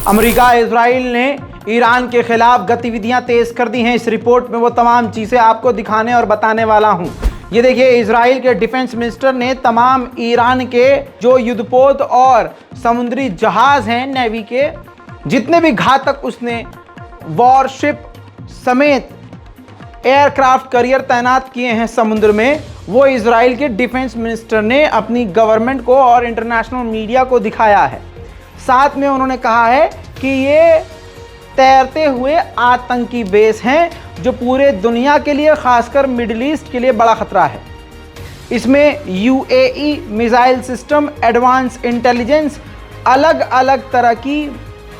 America Israel ने Iran के खिलाफ गतिविधियां तेज कर दी हैं। इस रिपोर्ट में वो तमाम चीज़ें आपको दिखाने और बताने वाला हूं। ये देखिए, इजराइल के डिफेंस मिनिस्टर ने तमाम ईरान के जो युद्धपोत और समुद्री जहाज हैं नेवी के, जितने भी घातक उसने वॉरशिप समेत एयरक्राफ्ट कैरियर तैनात किए हैं समुद्र में, वो इजराइल के डिफेंस मिनिस्टर ने अपनी गवर्नमेंट को और इंटरनेशनल मीडिया को दिखाया है। साथ में उन्होंने कहा है कि ये तैरते हुए आतंकी बेस हैं जो पूरे दुनिया के लिए, खासकर मिडिल ईस्ट के लिए बड़ा खतरा है। इसमें UAE missile system, advance intelligence, अलग अलग तरह की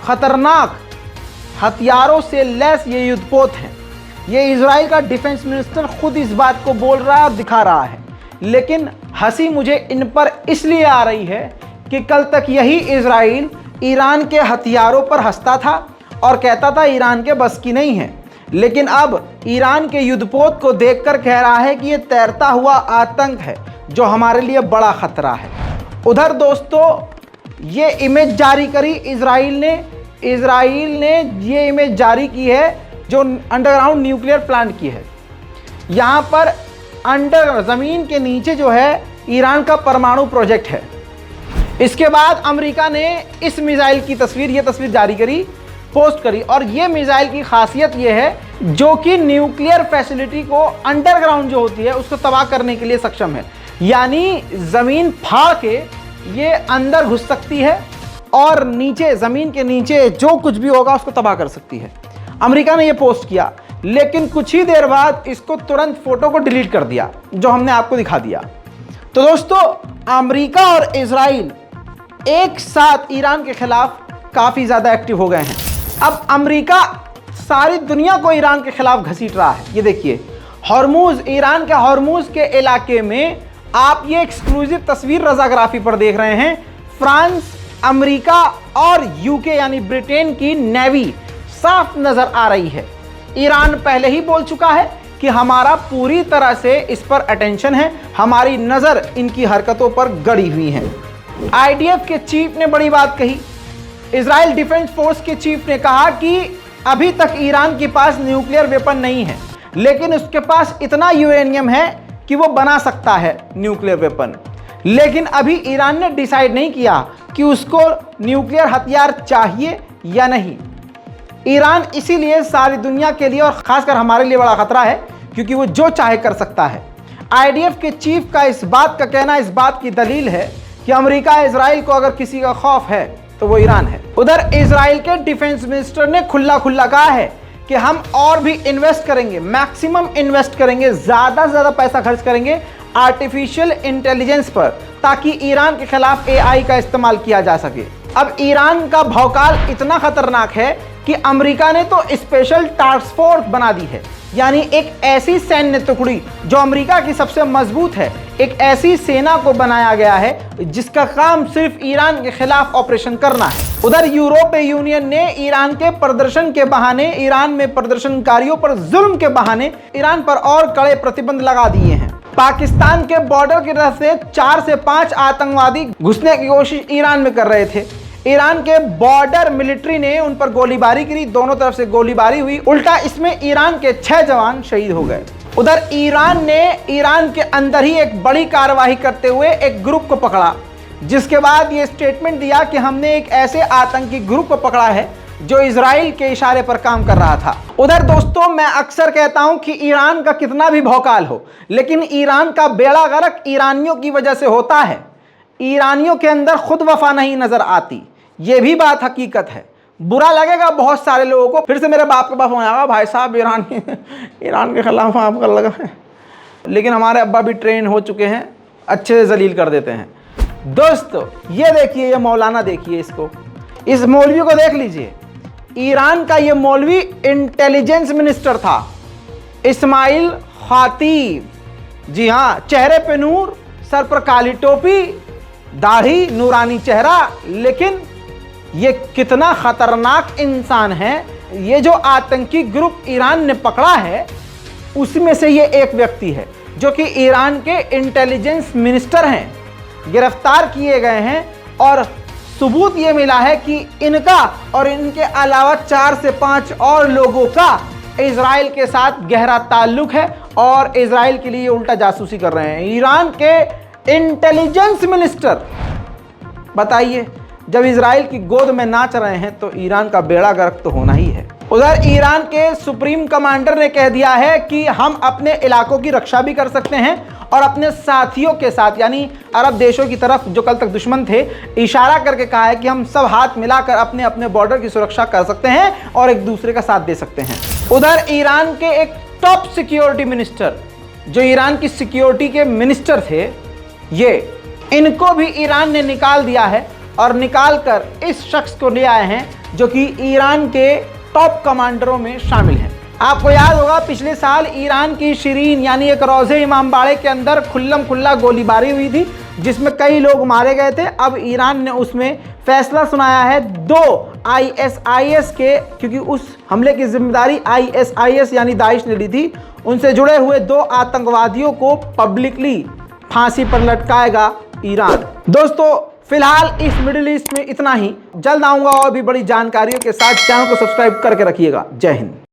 खतरनाक हथियारों से लैस ये युद्धपोत हैं। ये इजराइल का डिफेंस मिनिस्टर खुद इस बात को बोल रहा है और दिखा रहा है। लेकिन हंसी मुझे इन पर इसलिए आ रही है कि कल तक यही इजराइल ईरान के हथियारों पर हंसता था और कहता था ईरान के बस की नहीं है, लेकिन अब ईरान के युद्धपोत को देखकर कह रहा है कि ये तैरता हुआ आतंक है जो हमारे लिए बड़ा खतरा है। उधर दोस्तों, ये इमेज जारी करी इजराइल ने ये इमेज जारी की है जो अंडरग्राउंड न्यूक्लियर प्लांट की है। यहाँ पर अंडर ज़मीन के नीचे जो है ईरान का परमाणु प्रोजेक्ट है। इसके बाद अमेरिका ने इस मिसाइल की ये तस्वीर जारी करी, पोस्ट करी, और ये मिसाइल की खासियत ये है जो कि न्यूक्लियर फैसिलिटी को अंडरग्राउंड जो होती है उसको तबाह करने के लिए सक्षम है। यानी ज़मीन फाड़ के ये अंदर घुस सकती है और नीचे, ज़मीन के नीचे जो कुछ भी होगा उसको तबाह कर सकती है। अमेरिका ने ये पोस्ट किया, लेकिन कुछ ही देर बाद इसको तुरंत फोटो को डिलीट कर दिया जो हमने आपको दिखा दिया। तो दोस्तों, अमेरिका और इजराइल एक साथ ईरान के खिलाफ काफ़ी ज़्यादा एक्टिव हो गए हैं। अब अमेरिका सारी दुनिया को ईरान के खिलाफ घसीट रहा है। ये देखिए, हॉर्मूज, ईरान के हॉर्मूज के इलाके में आप ये एक्सक्लूसिव तस्वीर रज़ाग्राफी पर देख रहे हैं। फ्रांस, अमेरिका और यूके यानी ब्रिटेन की नेवी साफ नजर आ रही है। ईरान पहले ही बोल चुका है कि हमारा पूरी तरह से इस पर अटेंशन है, हमारी नज़र इनकी हरकतों पर गड़ी हुई है। आईडीएफ के चीफ ने बड़ी बात कही। इजराइल डिफेंस फोर्स के चीफ ने कहा कि अभी तक ईरान के पास न्यूक्लियर वेपन नहीं है, लेकिन उसके पास इतना यूरेनियम है कि वो बना सकता है न्यूक्लियर वेपन। लेकिन अभी ईरान ने डिसाइड नहीं किया कि उसको न्यूक्लियर हथियार चाहिए या नहीं। ईरान इसीलिए सारी दुनिया के लिए और खासकर हमारे लिए बड़ा खतरा है, क्योंकि वो जो चाहे कर सकता है। आईडीएफ के चीफ का इस बात का कहना इस बात की दलील है कि अमेरिका इजराइल को अगर किसी का खौफ है तो वो ईरान है। उधर इजराइल के डिफेंस मिनिस्टर ने खुला कहा है कि हम और भी इन्वेस्ट करेंगे, मैक्सिमम इन्वेस्ट करेंगे, ज़्यादा से ज़्यादा पैसा खर्च करेंगे आर्टिफिशियल इंटेलिजेंस पर, ताकि ईरान के खिलाफ एआई का इस्तेमाल किया जा सके। अब ईरान का भौकाल इतना खतरनाक है कि अमेरिका ने तो स्पेशल टास्क फोर्स बना दी है, यानी एक ऐसी सैन्य टुकड़ी जो अमेरिका की सबसे मजबूत है, एक ऐसी सेना को बनाया गया है जिसका काम सिर्फ ईरान के खिलाफ ऑपरेशन करना है। उधर यूरोपीय यूनियन ने ईरान के प्रदर्शन के बहाने, ईरान में प्रदर्शनकारियों पर जुल्म के बहाने ईरान पर और कड़े प्रतिबंध लगा दिए हैं। पाकिस्तान के बॉर्डर की तरफ से 4 से 5 आतंकवादी घुसने की कोशिश ईरान में कर रहे थे। ईरान के बॉर्डर मिलिट्री ने उन पर गोलीबारी की, दोनों तरफ से गोलीबारी हुई। उल्टा इसमें ईरान के 6 जवान शहीद हो गए। उधर ईरान ने ईरान के अंदर ही एक बड़ी कार्रवाई करते हुए एक ग्रुप को पकड़ा, जिसके बाद ये स्टेटमेंट दिया कि हमने एक ऐसे आतंकी ग्रुप को पकड़ा है जो इजराइल के इशारे पर काम कर रहा था। उधर दोस्तों, मैं अक्सर कहता हूं कि ईरान का कितना भी भौकाल हो, लेकिन ईरान का बेड़ा गर्क ईरानियों की वजह से होता है। ईरानियों के अंदर खुद वफा नहीं नजर आती, ये भी बात हकीकत है। बुरा लगेगा बहुत सारे लोगों को, फिर से मेरे बाप के पास फोन आएगा, भाई साहब ईरान के खिलाफ आप कर लगा है, लेकिन हमारे अब्बा भी ट्रेन हो चुके हैं, अच्छे से जलील कर देते हैं। दोस्तों, ये देखिए, ये मौलाना देखिए, इसको, इस मौलवी को देख लीजिए। ईरान का ये मौलवी इंटेलिजेंस मिनिस्टर था, इस्माइल खातीब। जी हाँ, चेहरे पे नूर, सर पर काली टोपी, दाढ़ी, नूरानी चेहरा, लेकिन ये कितना खतरनाक इंसान है। ये जो आतंकी ग्रुप ईरान ने पकड़ा है उसमें से ये एक व्यक्ति है जो कि ईरान के इंटेलिजेंस मिनिस्टर हैं, गिरफ्तार किए गए हैं और सबूत ये मिला है कि इनका और इनके अलावा 4 से 5 और लोगों का इजराइल के साथ गहरा ताल्लुक है और इजराइल के लिए उल्टा जासूसी कर रहे हैं। ईरान के इंटेलिजेंस मिनिस्टर, बताइए, जब इजराइल की गोद में नाच रहे हैं तो ईरान का बेड़ा गर्क तो होना ही है। उधर ईरान के सुप्रीम कमांडर ने कह दिया है कि हम अपने इलाकों की रक्षा भी कर सकते हैं और अपने साथियों के साथ यानी अरब देशों की तरफ जो कल तक दुश्मन थे, इशारा करके कहा है कि हम सब हाथ मिलाकर अपने अपने बॉर्डर की सुरक्षा कर सकते हैं और एक दूसरे का साथ दे सकते हैं। उधर ईरान के एक टॉप सिक्योरिटी मिनिस्टर, जो ईरान की सिक्योरिटी के मिनिस्टर थे, इनको भी ईरान ने निकाल दिया है और निकाल कर इस शख्स को ले आए हैं जो कि ईरान के टॉप कमांडरों में शामिल हैं। आपको याद होगा पिछले साल ईरान की शिरीन यानी एक रोज़े इमामबाड़े के अंदर खुल्लम खुल्ला गोलीबारी हुई थी जिसमें कई लोग मारे गए थे। अब ईरान ने उसमें फैसला सुनाया है 2 ISIS के, क्योंकि उस हमले की जिम्मेदारी ISIS यानी दाइश ने ली थी, उनसे जुड़े हुए 2 आतंकवादियों को पब्लिकली फांसी पर लटकाएगा ईरान। दोस्तों फिलहाल इस मिडिल ईस्ट में इतना ही। जल्द आऊंगा और भी बड़ी जानकारियों के साथ। चैनल को सब्सक्राइब करके रखिएगा। जय हिंद।